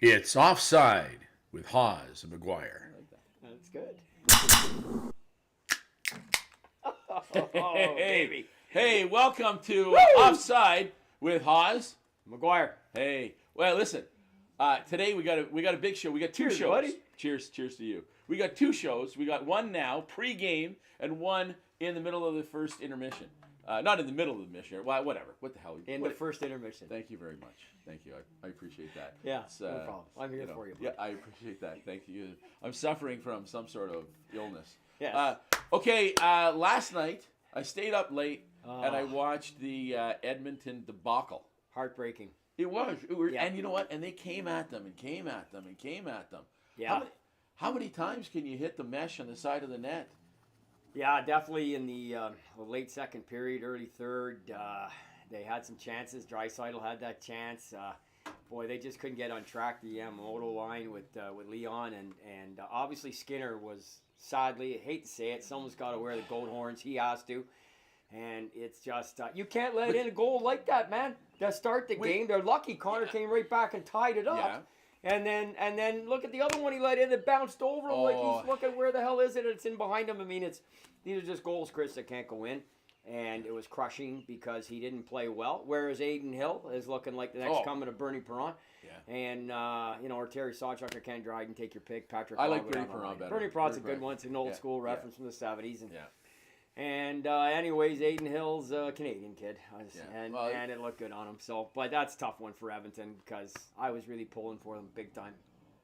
It's Offside with Hawes and Maguire. I like that. That's good. Hey, baby. hey, welcome to Woo! Offside with Hawes. Maguire. Hey, well, listen. Today we got a big show. We got two Cheers, shows. buddy. Cheers to you. We got two shows. We got one now pre-game and one in the middle of the first intermission. Not in the middle of the mission. Well, whatever. What the hell? In the first intermission. Thank you very much. Thank you. I appreciate that. Yeah, It's, no problem. I'm here for you. Yeah, I appreciate that. Thank you. I'm suffering from some sort of illness. Yes. Okay, last night I stayed up late and I watched the Edmonton debacle. Heartbreaking. It was. Yeah. And you know what? And they came at them and came at them and came at them. Yeah. How many times can you hit the mesh on the side of the net? Yeah, definitely in the late second period, early third, they had some chances. Draisaitl had that chance. Boy, they just couldn't get on track. The Yamamoto line with Leon and obviously Skinner was, sadly, I hate to say it, someone's got to wear the goat horns. He has to. And it's just, you can't let in a goal like that, man. To start the game, they're lucky Connor came right back and tied it up. Yeah. And then look at the other one he let in that bounced over him. Like he's looking, where the hell is it? It's in behind him. I mean, these are just goals, Chris, that can't go in. And it was crushing because he didn't play well. Whereas Aiden Hill is looking like the next coming of Bernie Perron. Yeah. And, or Terry Sawchuk or Ken Dryden, take your pick. Patrick I like Bernie Perron better. Bernie Perron's a good one. It's an old school reference from the 70s. And, yeah. And anyways, Aiden Hill's a Canadian kid, and it looked good on him. So, but that's a tough one for Edmonton because I was really pulling for them big time.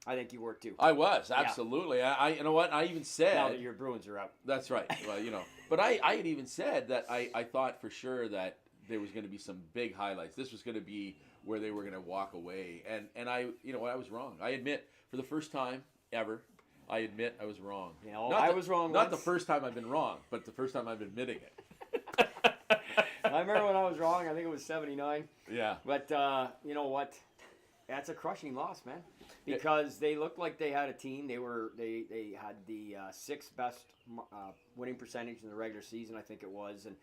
I think you were too. I was absolutely. Yeah. I you know what? I even said now that your Bruins are out. That's right. Well, but I had even said that I thought for sure that there was going to be some big highlights. This was going to be where they were going to walk away, and I I was wrong. I admit for the first time ever. I admit I was wrong. I was wrong. Not the first time I've been wrong, but the first time I'm admitting it. I remember when I was wrong. I think it was 79. Yeah. But you know what? That's a crushing loss, man. Because they looked like they had a team. They had the sixth best winning percentage in the regular season, I think it was, and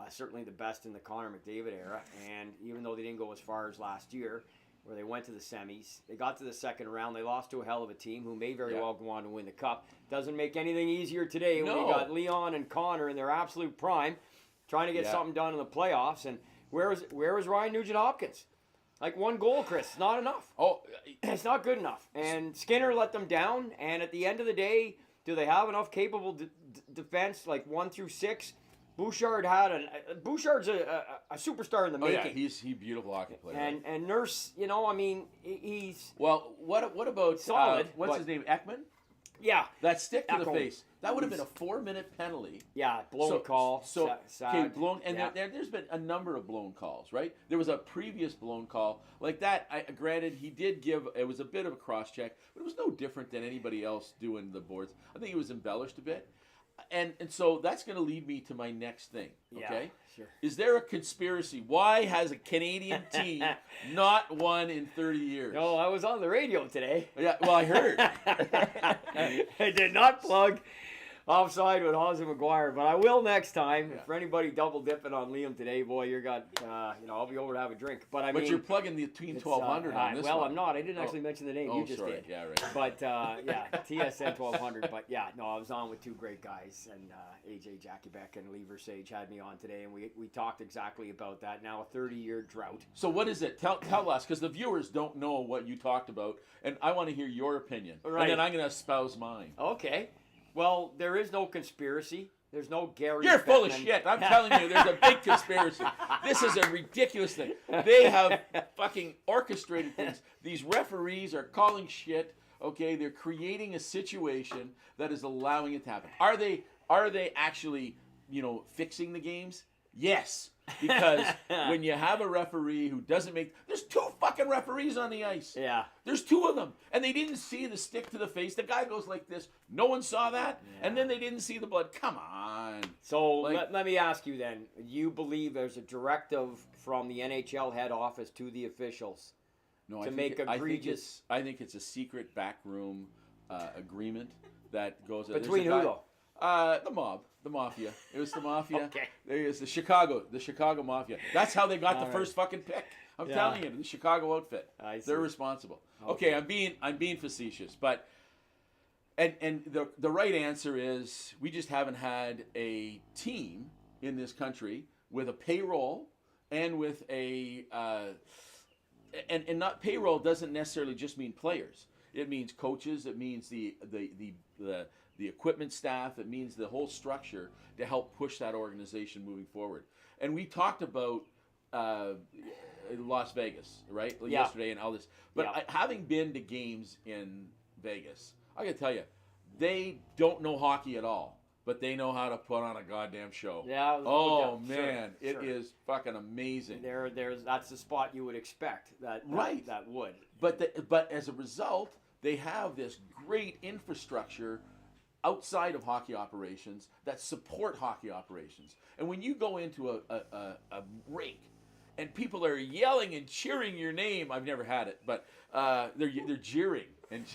certainly the best in the Connor McDavid era. And even though they didn't go as far as last year, where they went to the semis. They got to the second round. They lost to a hell of a team who may very well go on to win the Cup. Doesn't make anything easier today when you got Leon and Connor in their absolute prime trying to get something done in the playoffs. And where was Ryan Nugent-Hopkins? Like one goal, Chris. It's not enough. It's not good enough. And Skinner let them down. And at the end of the day, do they have enough capable defense, like 1 through 6? Bouchard's a superstar in the making. Oh yeah, he's beautiful hockey player. And Nurse, he's what about solid. What's his name? Ekman? Yeah, that stick to the face. That would have been a 4-minute penalty. Yeah, blown call. Okay, blown. And there's been a number of blown calls, right? There was a previous blown call like that. Granted, he did give. It was a bit of a cross check, but it was no different than anybody else doing the boards. I think it was embellished a bit. And so that's going to lead me to my next thing, okay? Yeah, sure. Is there a conspiracy? Why has a Canadian team not won in 30 years? No, I was on the radio today. Yeah, well, I heard. I did not plug Offside with Hawes and Maguire, but I will next time. Yeah. For anybody double dipping on Liam today, boy, you're got, I'll be over to have a drink. But you're plugging the Tween 1200 on this one. Well, I'm not. I didn't actually mention the name. You just did. Yeah, right. But, TSN 1200. But, I was on with two great guys. And AJ Jackiebeck and Lee Versage had me on today. And we talked exactly about that. Now a 30-year drought. So what is it? Tell us, because the viewers don't know what you talked about. And I want to hear your opinion. Right. And then I'm going to espouse mine. Okay. Well, there is no conspiracy. There's no Gary. You're full of shit. I'm telling you, there's a big conspiracy. This is a ridiculous thing. They have fucking orchestrated things. These referees are calling shit. Okay, they're creating a situation that is allowing it to happen. Are they actually, fixing the games? Yes. Because when you have a referee who doesn't there's 2 fucking referees on the ice. Yeah. There's 2 of them. And they didn't see the stick to the face. The guy goes like this. No one saw that. Yeah. And then they didn't see the blood. Come on. So let me ask you then. You believe there's a directive from the NHL head office to the officials to make egregious... I think it's a secret backroom agreement that goes... Between who, though? The mob, the mafia. It was the mafia. Okay. It was the Chicago Mafia. That's how they got the first fucking pick. I'm telling you, the Chicago outfit. I see. They're responsible. Okay. Okay, I'm being facetious, but and the right answer is we just haven't had a team in this country with a payroll and with a and not payroll doesn't necessarily just mean players. It means coaches. It means the equipment staff. It means the whole structure to help push that organization moving forward. And we talked about Las Vegas, right? Yesterday and all this. But having been to games in Vegas, I got to tell you, they don't know hockey at all, but they know how to put on a goddamn show. Yeah. Oh man, it is fucking amazing. That's the spot you would expect. That would. But as a result, they have this great infrastructure outside of hockey operations that support hockey operations. And when you go into a rink and people are yelling and cheering your name, I've never had it, but they're jeering and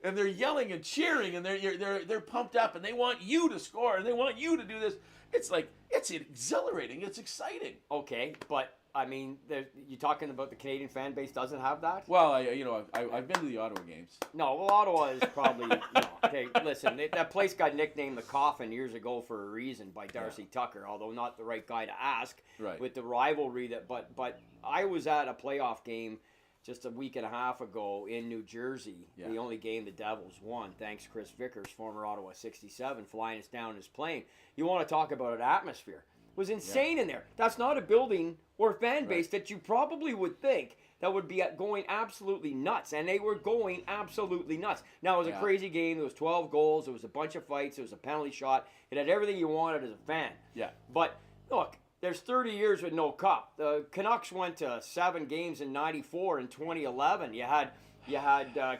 and they're yelling and cheering and they're pumped up and they want you to score and they want you to do this. It's like it's exhilarating. It's exciting. Okay, but I mean, you're talking about the Canadian fan base doesn't have that? Well, I've been to the Ottawa games. No, well, Ottawa is probably, okay, listen, that place got nicknamed the Coffin years ago for a reason by Darcy Tucker, although not the right guy to ask with the rivalry but I was at a playoff game just a week and a half ago in New Jersey, the only game the Devils won, thanks Chris Vickers, former Ottawa 67, flying us down in his plane. You want to talk about an atmosphere. It was insane in there. That's not a building or fan base that you probably would think that would be going absolutely nuts. And they were going absolutely nuts. Now, it was a crazy game. There was 12 goals. There was a bunch of fights. There was a penalty shot. It had everything you wanted as a fan. Yeah. But, look, there's 30 years with no cup. The Canucks went to 7 games in 94 and 2011. You had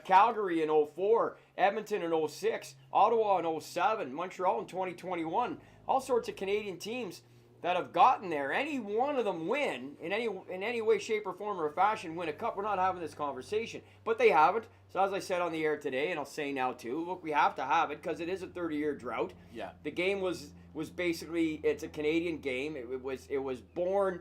Calgary in 04, Edmonton in 06, Ottawa in 07, Montreal in 2021. All sorts of Canadian teams that have gotten there. Any one of them win in any way, shape, or form or fashion, win a cup. We're not having this conversation, but they haven't. So as I said on the air today, and I'll say now too, look, we have to have it because it is a 30-year drought. Yeah. The game was basically, it's a Canadian game. It was born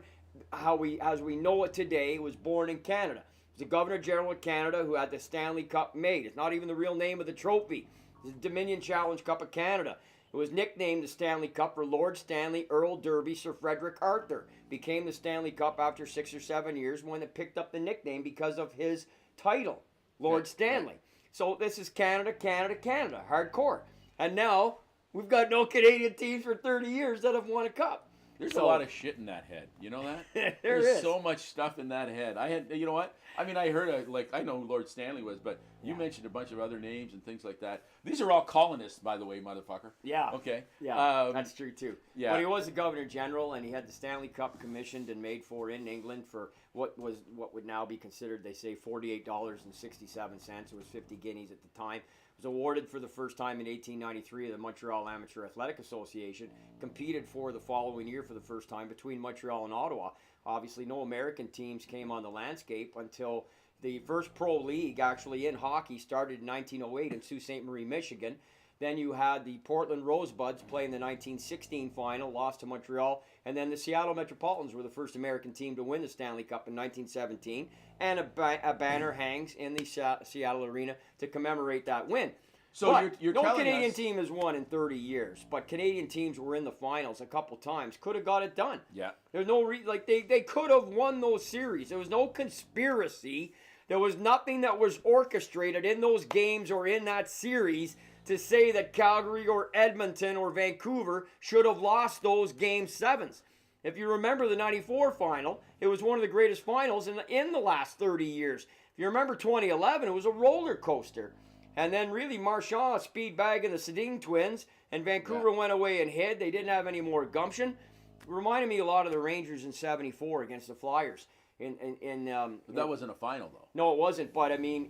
as we know it today. It was born in Canada. It was the Governor General of Canada who had the Stanley Cup made. It's not even the real name of the trophy. It's the Dominion Challenge Cup of Canada. It was nicknamed the Stanley Cup for Lord Stanley Earl Derby Sir Frederick Arthur. Became the Stanley Cup after 6 or 7 years when it picked up the nickname because of his title, Lord Stanley. So this is Canada, Canada, Canada, hardcore. And now we've got no Canadian teams for 30 years that have won a cup. There's a lot of shit in that head. You know that? There's so much stuff in that head. You know what? I mean, I heard, I know who Lord Stanley was, but you mentioned a bunch of other names and things like that. These are all colonists, by the way, motherfucker. Yeah. Okay. Yeah, that's true, too. Yeah. But he was the Governor General, and he had the Stanley Cup commissioned and made for in England for what would now be considered, they say, $48.67. It was 50 guineas at the time. It was awarded for the first time in 1893 to the Montreal Amateur Athletic Association, competed for the following year for the first time between Montreal and Ottawa. Obviously, no American teams came on the landscape until the first pro league actually in hockey started in 1908 in Sault Ste. Marie, Michigan. Then you had the Portland Rosebuds play in the 1916 final, lost to Montreal. And then the Seattle Metropolitans were the first American team to win the Stanley Cup in 1917. And a banner hangs in the Seattle Arena to commemorate that win. So you're no Canadian team has won in 30 years, but Canadian teams were in the finals a couple times. Could have got it done. Yeah. There's no they could have won those series. There was no conspiracy. There was nothing that was orchestrated in those games or in that series to say that Calgary or Edmonton or Vancouver should have lost those game 7s. If you remember the 94 final, it was one of the greatest finals in the last 30 years. If you remember 2011, it was a roller coaster. And then really Marchand, speed bag, and the Sedin twins, and Vancouver went away and hid. They didn't have any more gumption. It reminded me a lot of the Rangers in '74 against the Flyers. But that wasn't a final, though. No, it wasn't. But I mean,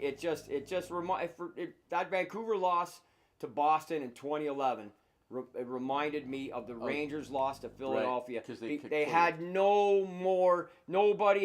that Vancouver loss to Boston in 2011. It reminded me of the Rangers' loss to Philadelphia. Right, they had nobody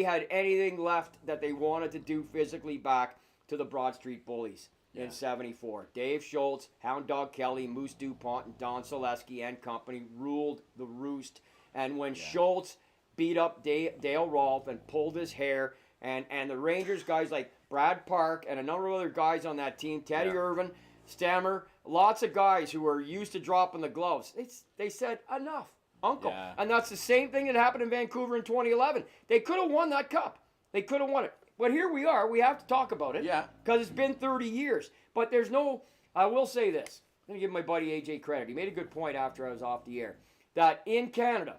had anything left that they wanted to do physically back. to the Broad Street Bullies in '74. Dave Schultz, Hound Dog Kelly, Moose DuPont, and Don Selesky and company ruled the roost. And when Schultz beat up Dale Rolfe and pulled his hair, and the Rangers guys like Brad Park and a number of other guys on that team, Teddy Irvin, Stammer, lots of guys who were used to dropping the gloves, they said, enough, uncle. Yeah. And that's the same thing that happened in Vancouver in 2011. They could have won that cup. They could have won it. But here we are. We have to talk about it. Yeah. Because it's been 30 years. But there's no, I will say this. I'm going to give my buddy AJ credit. He made a good point after I was off the air. That in Canada,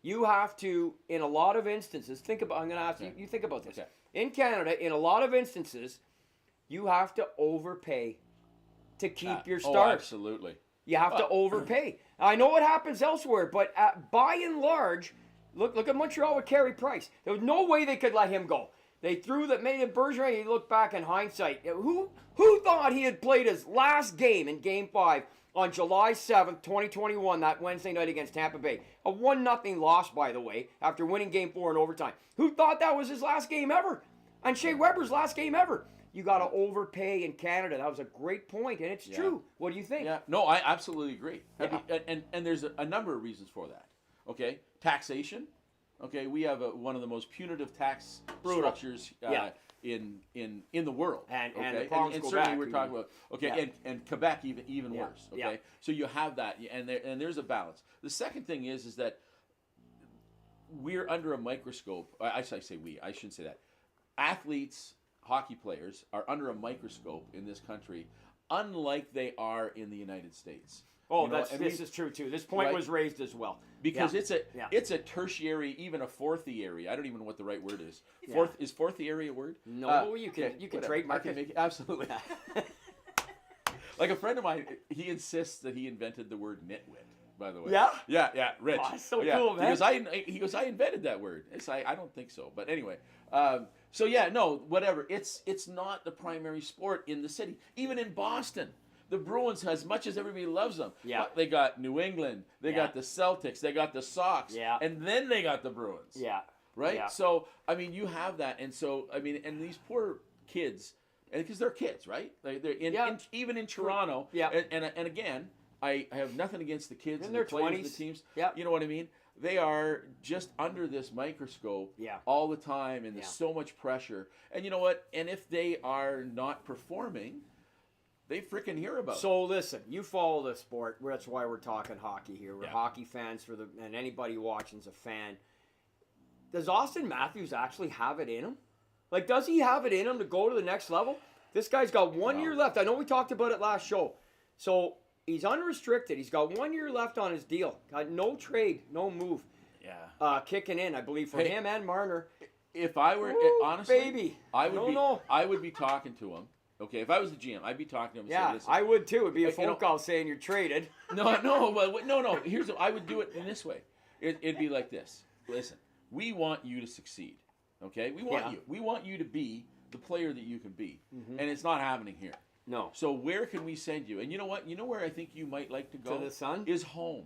you have to, in a lot of instances, I'm going to ask you, you think about this. Okay. In Canada, in a lot of instances, you have to overpay to keep your stars. Oh, absolutely. You have to overpay. I know it happens elsewhere, but by and large, look at Montreal with Carey Price. There was no way they could let him go. They threw that made it Bergeron. You look back in hindsight. Who thought he had played his last game in Game 5 on July 7th, 2021, that Wednesday night against Tampa Bay? A 1-0 loss, by the way, after winning Game 4 in overtime. Who thought that was his last game ever? And Shea Weber's last game ever. You got to overpay in Canada. That was a great point, and it's true. What do you think? Yeah, no, I absolutely agree. Yeah. And there's a number of reasons for that. Okay, taxation. Okay, we have one of the most punitive tax structures in the world. And okay? the problems and go certainly back. we're talking about and Quebec even worse. Okay, Yeah. so you have that, and there's a balance. The second thing is that we're under a microscope. I say we. I shouldn't say that. Athletes, hockey players are under a microscope in this country, unlike they are in the United States. Oh, this is true too. This point was raised as well. Because it's a tertiary, even a fourthiary. I don't even know what the right word is. Is fourthiary a word? No, you can trademark it. Absolutely. Like a friend of mine, he insists that he invented the word nitwit. By the way. Yeah, Rich. Oh, that's so cool, man. He goes, I invented that word. I don't think so, but anyway. Whatever. It's not the primary sport in the city. Even in Boston, the Bruins, as much as everybody loves them, they got New England, they got the Celtics, they got the Sox, and then they got the Bruins. Yeah. Right? Yeah. So, I mean, you have that, and so, I mean, and these poor kids, because they're kids, right? They're even in Toronto, and again, I have nothing against the kids and their the players 20s. and the teams. Yeah. You know what I mean? They are just under this microscope all the time, and there's so much pressure. And you know what? And if they are not performing, they freaking hear about it. So listen, you follow the sport. That's why we're talking hockey here. We're hockey fans and anybody watching's a fan. Does Austin Matthews actually have it in him? Like, does he have it in him to go to the next level? This guy's got 1 year left. I know we talked about it last show. So he's unrestricted. He's got 1 year left on his deal. Got no trade, no move. Yeah. Kicking in, I believe, for him and Marner. If I were, honestly, baby. I would be talking to him. Okay, if I was the GM, I'd be talking to him and saying, listen, I would too. It'd be a phone call saying you're traded. No. I would do it in this way. It'd be like this. Listen, we want you to succeed. Okay? We want you. We want you to be the player that you can be. Mm-hmm. And it's not happening here. No. So where can we send you? And you know what? You know where I think you might like to go? To the Sun? Is home.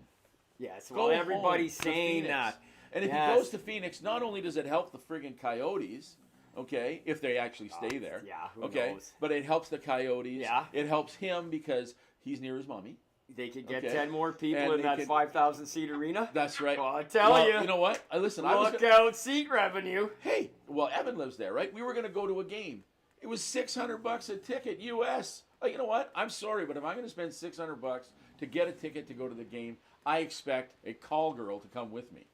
Yes. Well, everybody's saying that. And if he goes to Phoenix, not only does it help the friggin' Coyotes, okay, if they actually stay there. Who knows? But it helps the Coyotes. Yeah. It helps him because he's near his mommy. They could get 10 more people in that 5,000-seat arena. That's right. Well, I tell you. You know what? Listen, look out seat revenue. Hey, well, Evan lives there, right? We were going to go to a game. It was $600 a ticket, U.S. Oh, you know what? I'm sorry, but if I'm going to spend $600 to get a ticket to go to the game, I expect a call girl to come with me.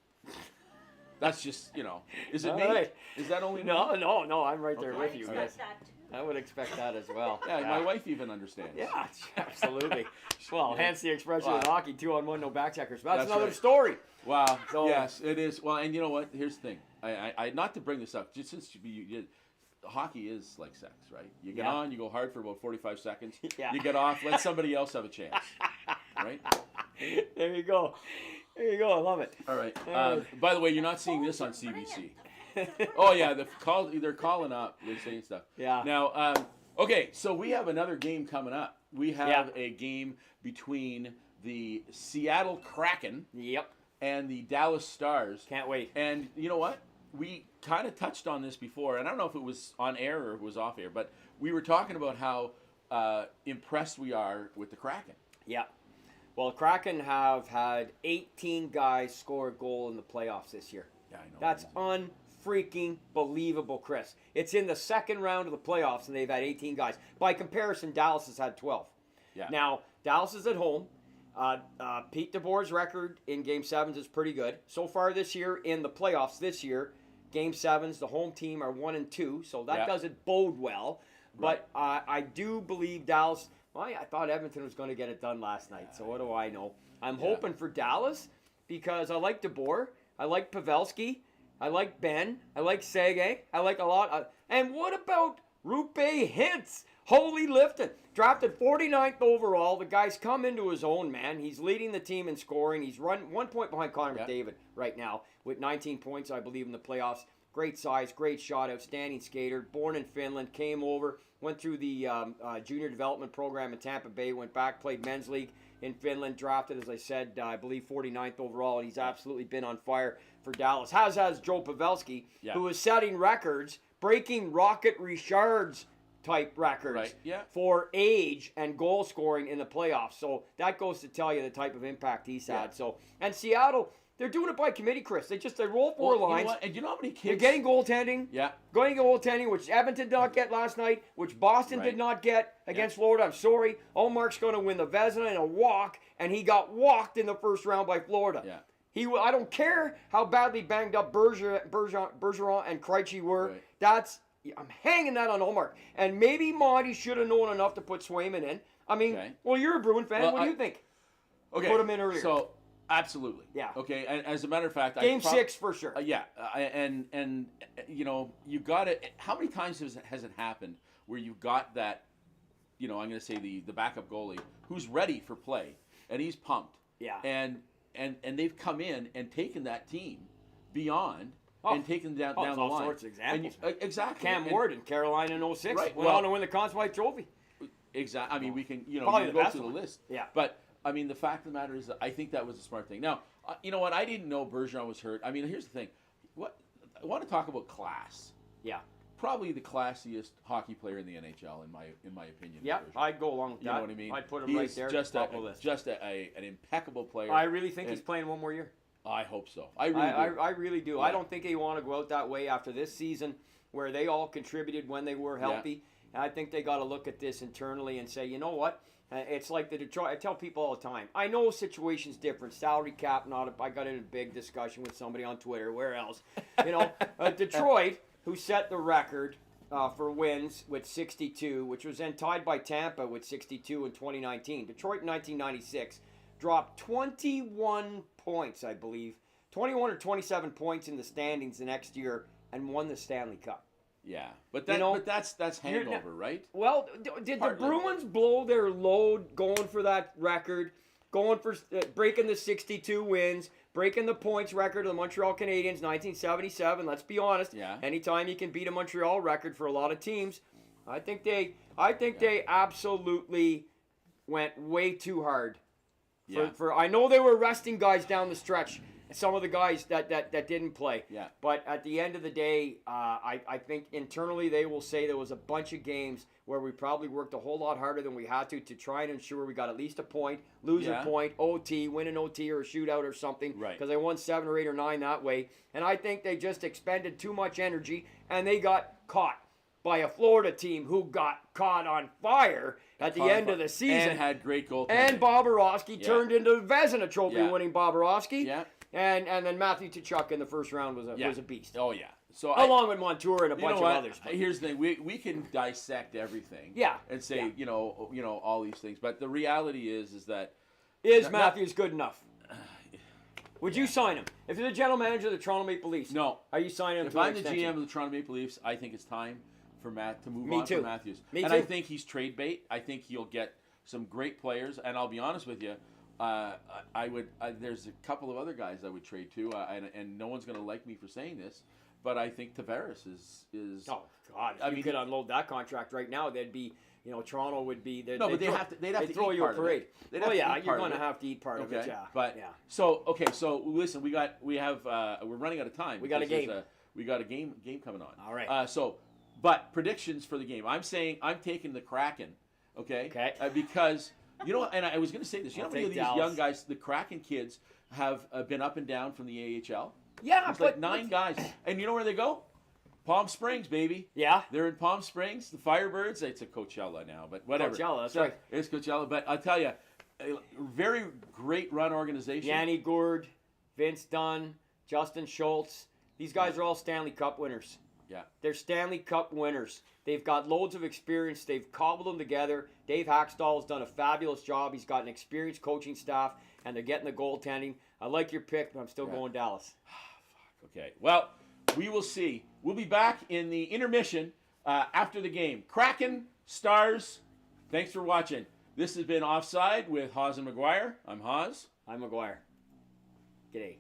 That's just, is it me? Right. Is that only me? No, I'm right there with you. I expect that too. I would expect that as well. Yeah, my wife even understands. Yeah, absolutely. Well, hence the expression in hockey, 2-on-1, no back checkers. But that's another right. story. Wow. So, yes, it is. Well, and you know what? Here's the thing. I not to bring this up, just since you did, hockey is like sex, right? You get on, you go hard for about 45 seconds. Yeah. You get off, let somebody else have a chance. Right? There you go. There you go. I love it. All right. By the way, you're not seeing this on CBC. Oh yeah, they're calling up. They're saying stuff. Yeah. Now, okay, so we have another game coming up. We have a game between the Seattle Kraken. Yep. And the Dallas Stars. Can't wait. And you know what? we kind of touched on this before, and I don't know if it was on air or it was off air, but we were talking about how impressed we are with the Kraken. Yeah. Well, the Kraken have had 18 guys score a goal in the playoffs this year. Yeah, I know. That's unfreaking believable, Chris. It's in the second round of the playoffs, and they've had 18 guys. By comparison, Dallas has had 12. Yeah. Now, Dallas is at home. Pete DeBoer's record in Game 7s is pretty good. So far this year, in the playoffs this year, Game 7s, the home team are 1-2, so that doesn't bode well. But I do believe Dallas... Well, I thought Edmonton was going to get it done last night, so what do I know? I'm hoping for Dallas because I like DeBoer, I like Pavelski, I like Ben, I like Sege, I like a lot. And what about Rupe Hintz? Holy lifting. Drafted 49th overall. The guy's come into his own, man. He's leading the team in scoring. He's run 1 point behind Connor McDavid right now with 19 points, I believe, in the playoffs. Great size, great shot, outstanding skater. Born in Finland, came over, went through the junior development program in Tampa Bay, went back, played men's league in Finland, drafted, as I said, I believe 49th overall, and he's absolutely been on fire for Dallas. Has Joe Pavelski, who is setting records, breaking Rocket Richard's type records for age and goal scoring in the playoffs. So that goes to tell you the type of impact he's had. So, and Seattle... They're doing it by committee, Chris. They roll four lines. You know and you know how many kids... They're getting goaltending. Yeah. Getting goaltending, which Edmonton did not get last night, which Boston did not get against Florida. I'm sorry. Allmark's going to win the Vezina in a walk, and he got walked in the first round by Florida. Yeah. I don't care how badly banged up Bergeron and Krejci were. Right. I'm hanging that on Allmark. And maybe Monty should have known enough to put Swayman in. I mean, well, you're a Bruin fan. Well, what do you think? Okay. Put him in earlier. So... Absolutely. Yeah. Okay. And as a matter of fact, Game 6 for sure. And you know, you got it. How many times has it happened where you got that? You know, I'm going to say the backup goalie who's ready for play and he's pumped. Yeah. And they've come in and taken that team beyond and taken them down the line. All sorts of examples. Exactly. Cam Ward in Carolina in 06 Right, went on to win the Conn Smythe Trophy. Exactly. I mean, we can Probably you the go best through the one. list. Yeah. But I mean, the fact of the matter is that I think that was a smart thing. Now, you know what? I didn't know Bergeron was hurt. I mean, here's the thing. I want to talk about class. Yeah. Probably the classiest hockey player in the NHL, in my opinion. Yeah, I'd go along with that. You know what I mean? I'd put him right there. Just top of the list. Just an impeccable player. I really think he's playing one more year. I hope so. I really do. Yeah. I don't think they want to go out that way after this season, where they all contributed when they were healthy. Yeah. And I think they got to look at this internally and say, you know what? It's like the Detroit. I tell people all the time. I know situation's different. Salary cap, I got in a big discussion with somebody on Twitter. Where else? You know, Detroit, who set the record for wins with 62, which was then tied by Tampa with 62 in 2019. Detroit in 1996 dropped 21 points, I believe, 21 or 27 points in the standings the next year, and won the Stanley Cup. Yeah, but that's hangover, right? Well, did the Bruins blow their load going for that record, going for breaking the 62 wins, breaking the points record of the Montreal Canadiens 1977? Let's be honest. Yeah. Anytime you can beat a Montreal record for a lot of teams, I think they absolutely went way too hard. I know they were resting guys down the stretch. Some of the guys that didn't play. Yeah. But at the end of the day, I think internally they will say there was a bunch of games where we probably worked a whole lot harder than we had to try and ensure we got at least a point, lose a point, OT, win an OT or a shootout or something. Right. Because they won 7 or 8 or 9 that way. And I think they just expended too much energy and they got caught by a Florida team who got caught on fire at the end of the season. And had great goaltending. And Bobrovsky turned into Vezina Trophy winning Bobrovsky. Yeah. And then Matthew Tkachuk in the first round was a beast. Oh yeah. So along with Montour and a bunch of others. Here's the thing: we can dissect everything. Yeah. And say you know all these things, but the reality is that Matthews good enough? Would you sign him if you're the general manager of the Toronto Maple Leafs? No. Are you signing him? If I'm the GM of the Toronto Maple Leafs, I think it's time for Matt to move on from Matthews. Me and too. I think he's trade bait. I think he'll get some great players, and I'll be honest with you. There's a couple of other guys I would trade to, and no one's going to like me for saying this, but I think Tavares is. Oh God! If you could unload that contract right now, they'd be. Toronto would be. They'd have to throw eat you a part of parade. it. Oh yeah, you're going to have to eat part of it. Yeah. But yeah. So listen, we're running out of time. We got a game. we got a game coming on. All right. But predictions for the game. I'm saying I'm taking the Kraken. Okay. Okay. Because and I was going to say this. You I'll know how many of take these Dallas. young guys, the Kraken kids, have been up and down from the AHL? Yeah, It's like 9 guys, and you know where they go? Palm Springs, baby. Yeah. They're in Palm Springs. The Firebirds. It's a Coachella now, but whatever. Coachella, that's So, right. It's Coachella, but I'll tell you, a very great run organization. Yanni Gourde, Vince Dunn, Justin Schultz. These guys are all Stanley Cup winners. Yeah. They're Stanley Cup winners. They've got loads of experience. They've cobbled them together. Dave Hackstall has done a fabulous job. He's got an experienced coaching staff, and they're getting the goaltending. I like your pick, but I'm still going Dallas. Okay. Well, we will see. We'll be back in the intermission after the game. Kraken, Stars, thanks for watching. This has been Offside with Hawes and Maguire. I'm Hawes. I'm Maguire. G'day.